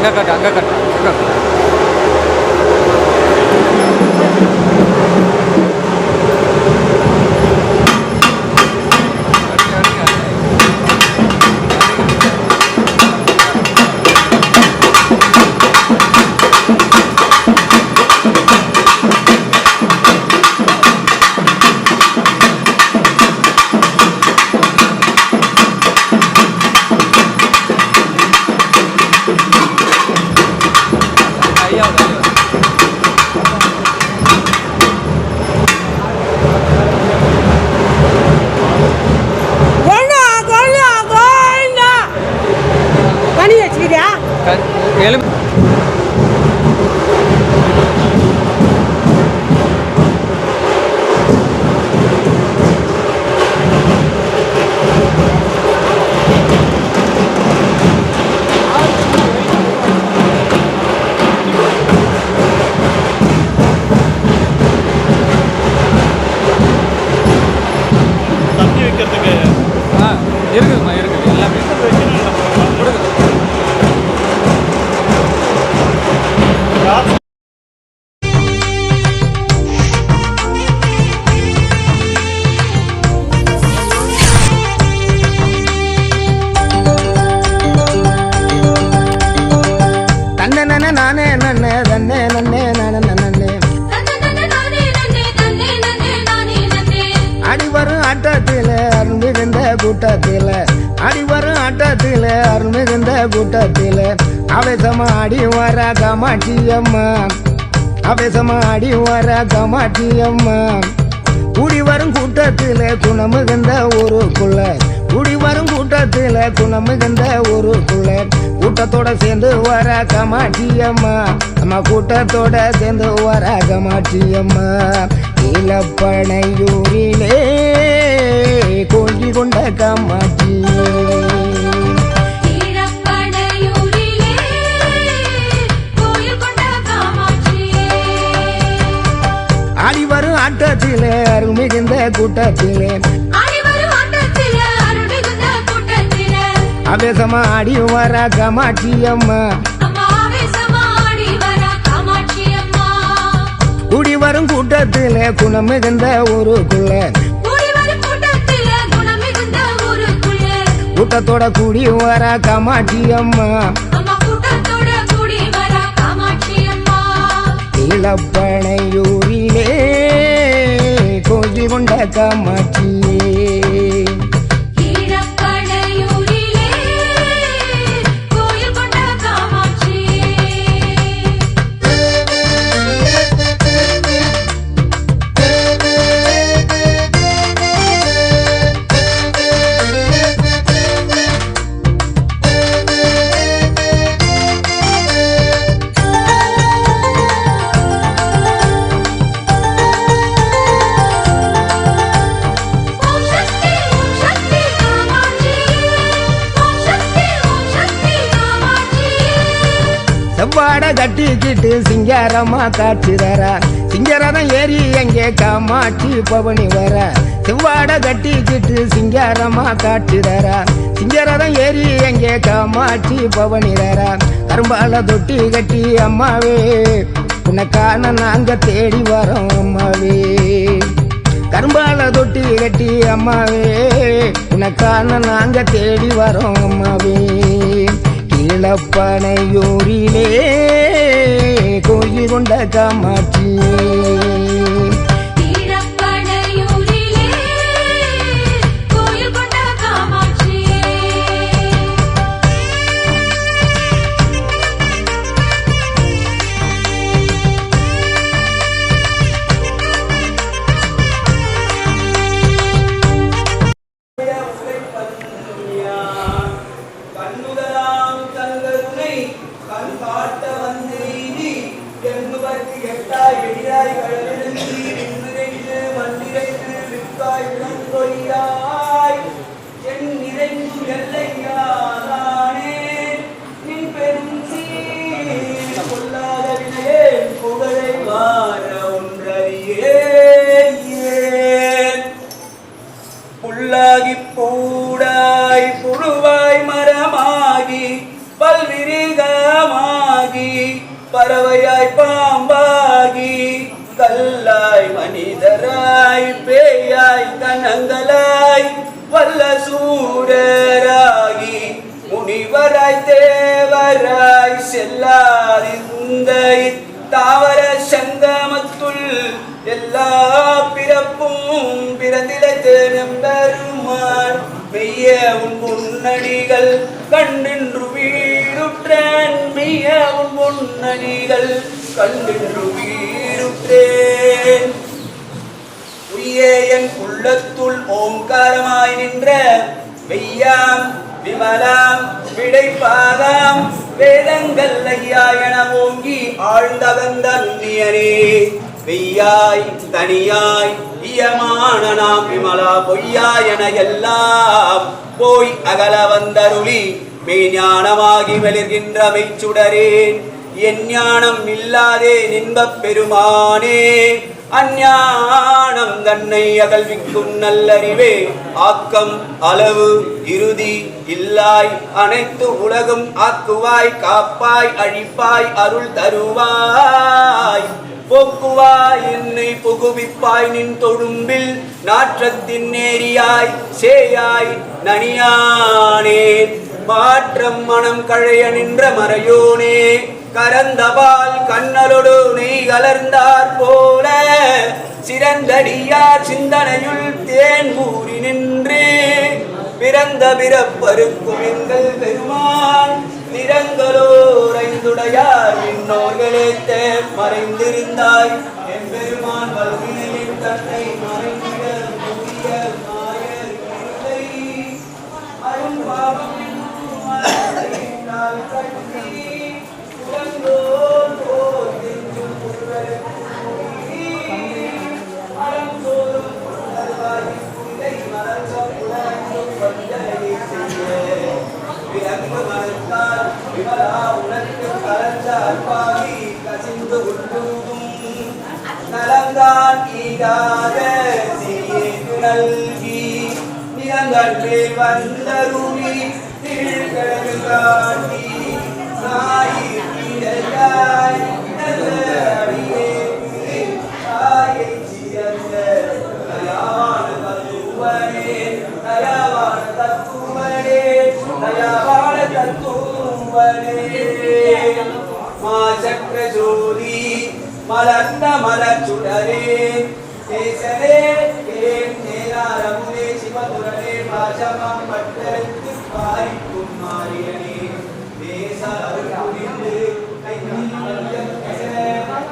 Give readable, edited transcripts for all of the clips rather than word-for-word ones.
அங்கே கட்டு அங்கே கட்டு எலும்பு இருக்குதுமா இருக்குது எல்லாமே அடிவரும் ஆட்டத்தில் அருள்மிகுந்த கூட்டத்தில் அடிவரும் ஆட்டத்தில் அருள்மிகுந்த கூட்டத்தில் அவேசமாடி வர காமாட்சியம்மா அவேசமாடி வர காமாட்சியம்மா கூடி வரும் கூட்டத்தில் குணமிகுந்த ஊருக்குள்ள கூடி வரும் கூட்டத்தில் குணமிகுந்த ஊருக்குள்ள கூட்டத்தோட சேர்ந்து வர காமாட்சியம்மா நம்ம கூட்டத்தோட சேர்ந்து வர காமாட்சியம்மா இலப்பனையூரிலே கோழி கொண்ட காமாட்சி அடிவரும் ஆட்டத்திலே அருள்மிகுந்த கூட்டத்திலே அவேசமா ஆடி வர காமாட்சியம்மா கூடி வரும் கூட்டத்திலே குணமிகுந்த ஊருக்குள்ள கூட்டத்தோட கூடி வர காமாட்சியம்மா இளப்பனையூரிலே கோழி கொண்ட காமாட்சி செவ்வாட கட்டிக்கிட்டு சிங்காரமா காட்சி தர சிங்கரதம் ஏறி எங்கே காமாட்சி பவனி வர செவ்வாட கட்டிக்கிட்டு சிங்காரமா காட்சி தர சிங்கரதம் ஏறி எங்கே காமாட்சி பவனி தர கரும்பால தொட்டி கட்டி அம்மாவே உனக்கான நாங்க தேடி வரோம் அம்மாவே கரும்பால தொட்டி கட்டி அம்மாவே உனக்கான நாங்க தேடி வரோம் அம்மாவே இளப்பனையூரிலே கோழி கொண்ட காமாட்சி புல்லாகி பூடாய் புழுவாய் மரமாகி பல்விரிகமா மனிதனாகி பறவையாய் பாம்பாகி கல்லாய் மனிதராய் பேயாய் கனங்களாய் வல்ல சூரராகி முனிவராய் தேவராய் செல்லாதிருந்த தாவர சங்கமத்துள் எல்லா பிறப்பும் பிறந்திலைத்து நம்பெருமான் மெய்ய உன் முன்னடிகள் கண்டின்று வீடுற்றேன் மெய்ய உன் முன்னடிகள் கண்டின்று வீடுற்றேன் உய்யே என் உள்ளத்துள் ஓங்காரமாய் நின்ற மெய்யாம் விமலாம் விடைப்பாதாம் வேதங்கள் ஐயா என ஓங்கி ஆழ்ந்தகந்த நுண்ணியனே வெய்யாய் தனியாய் இயமான நாம் விமலா பொய்யா என எல்லாம் போய் அகல வந்தருளி மெய்ஞானமாகி மெளிர்கின்ற மெய்ச்சுடரேன் என் ஞானம் இல்லாதே நின்பப் பெருமானே அஞ்ஞானம் தன்னை அகல்விக்கும் நல்லறிவே ஆக்கம் அளவு இறுதி இல்லாய் அனைத்து உலகும் ஆக்குவாய் காப்பாய் அழிப்பாய் அருள் தருவாய் போக்குவாய் என்னை புகுவிப்பாய் நின் தொழும்பில் நாற்றத்தின் நேரியாய் சேயாய் நனியானே மாற்றம் மனம் கழைய நின்ற மறையோனே கரந்தபால் கண்ணலொடு நெய் கலர்ந்தார் போல சிறந்தடியார் சிந்தனையுள் தேன் கூறி நின்று பிறந்த பிறப்பருக்கும் எங்கள் பெருமான் நிறங்களோர் ஐந்துடையார் விண்ணோர்களேத்த மறைந்திருந்தாய் என் பெருமான் வல்வினையின் தன்னை மறைந்திட கூறிய மாயர் இல்லை அரும்பாவம் நலந்தான் ஈடாத நல்கி நிலங்கள் மேல் வந்தருளி திழ்கழகு காட்டி நாயிரீரையாய் நல்லடியே தாயை சிறந்த தயாவான தத்துவனே தயாவான தத்துவனே தயாவான தத்துவனே மாசற்ற ஜோதி மலர்ந்த மலர்ச்சுடரே தேசரே ஏன் நேராரமுதே சிவபுரனே பாசமாம் பட்டருக்கு பாரிக்கும் மாரியனே தேச அருள் புரிந்து கையில் வந்தம்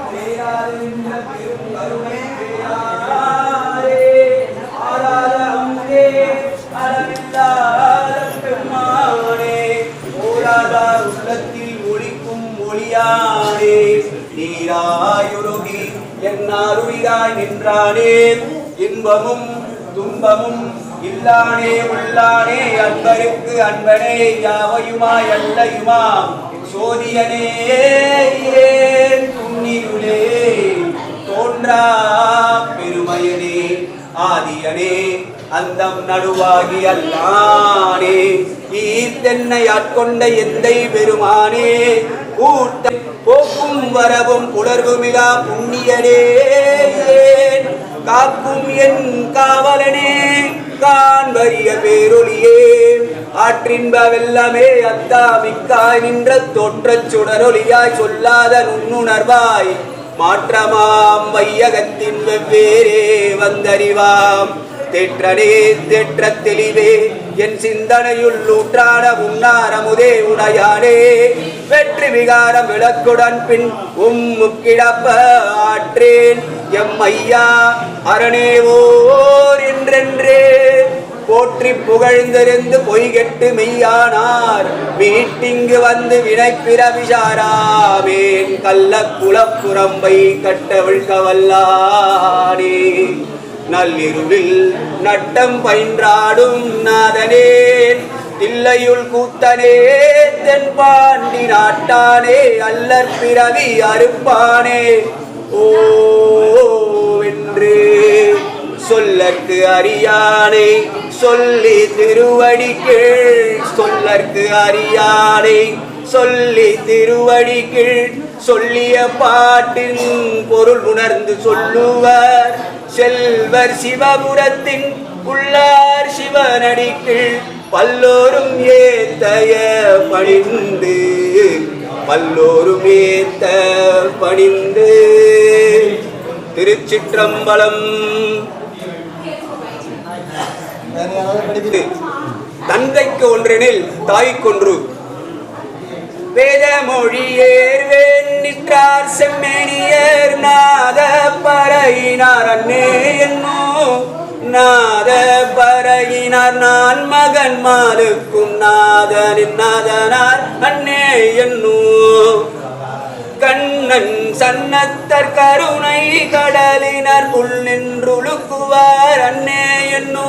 பேராதிருந்த பெரும் கருணை பேராரே ஆராத அம்பே அளவில்லாத பெருமானே ஓராதார் உள்ளத்தில் ஒளிக்கும் ஒளியானே நீராயுருகி என்னாருயிராய் நின்றானே இன்பமும் துன்பமும் இல்லானே உள்ளானே அன்பருக்கு அன்பனே யாவையுமாய் அல்லையுமா சோதியனே ஏன் புண்ணியுளே தோன்றா பெருமையனே ஆதியனே அந்தம் நடுவாகி அல்லானே ஈர்த்தென்னை ஆட்கொண்ட எந்தை பெருமானே கூட்ட போக்கும் வரவும் புலர்வுமிலா புண்ணியனே காக்கும் என் காவலனே காண்பரிய பேரொலியே ஆற்றின்ப வெல்லமே அத்தா மிக்காய் நின்ற தோற்றச் சுடரொலியாய் சொல்லாத நுண்ணுணர்வாய் மாற்றமாம் வையகத்தின் வெவ்வேறே வந்தறிவாம் தேற்றனே தேற்ற தெளிவே என் சிந்தனையுள் ஊற்றான உன்னாரமுதே உடையானே வெற்றி விகாரம் விளக்குடன் பின் முக்கிடப்ப ஆற்றேன் எம் ஐயா அரணேவோர் என்றென்றே போற்றி புகழ்ந்திருந்து பொய்கெட்டு மெய்யானார் வீட்டிங்கு வந்து வினைப்பிரவிசாராமேன் கள்ள குலப்புறம்பை கட்டவிழ்க வல்லானே நள்ளிருளில் நட்டம் பயின்றாடும் நாதனே தில்லையுள் கூத்தனே தென்பாண்டி நாட்டானே அல்லற் பிறவி அறுப்பானே ஓ என்று சொல்லற்கு அறியானை சொல்லி திருவடி கீழ் சொல்லற்கு அறியானை சொல்லி திருவடிகள் சொல்லிய பாட்டின் பொருள் உணர்ந்து சொல்லுவர் செல்வர் சிவபுரத்தின் உள்ளார் சிவனடிகள் பல்லோரும் ஏத்தய பணிந்து பல்லோரும் ஏத்த பணிந்து. திருச்சிற்றம்பலம். தந்தைக்கு ஒன்றெனில் தாய்க்கொன்று. வேத மொழியேர் நிற்றார் செம்மேனியர் நாத பறையினார் அன்னே என்னோ நாத பறையினார் நான் மகன் மாலுக்கும் நாதனின் நாதனார் அன்னே என்னோ கண்ணன் சன்னத்தர் கருணை கடலினர் உள் நின்றுழுக்குவார் அன்னே என்னோ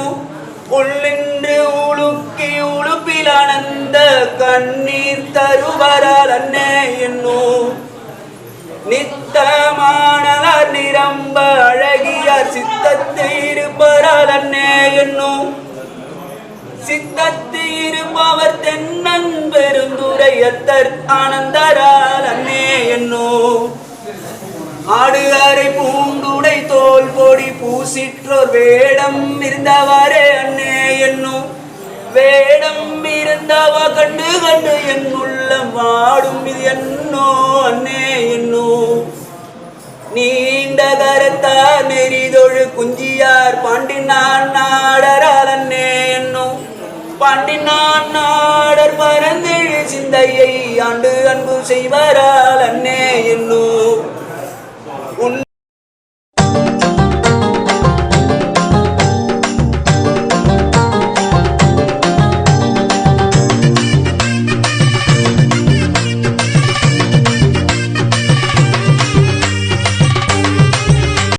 உள்ளின்று உழுக்கி உழுப்பில் ஆனந்த கண்ணீர் தருவரால் அன்னே என்னோ நித்தமானவர் நிரம்ப அழகியார் சித்தத்து இருப்பரால் அன்னே என்னோ சித்தத்து இருப்பவர் தென்னன் பெருந்துரையத்தர் ஆனந்தரால் அன்னே என்னோ ஆடு அறை பூண்டுடை தோல் பொடி பூசிற்றோர் வேடம் இருந்தவாறே அன்னே என்னும் வேடம் இருந்தவ கண்டு கண்டு என் உள்ளம் வாடும் இது என்னோ அன்னே என்னோ நீண்ட கரத்தார் நெறிதொழு குஞ்சியார் பாண்டினான் நாடரால் அன்னே என்னோ பாண்டினான் நாடர் பரந்தெழு சிந்தையை ஆண்டு அன்பு செய்வரால் அன்னே என்னோ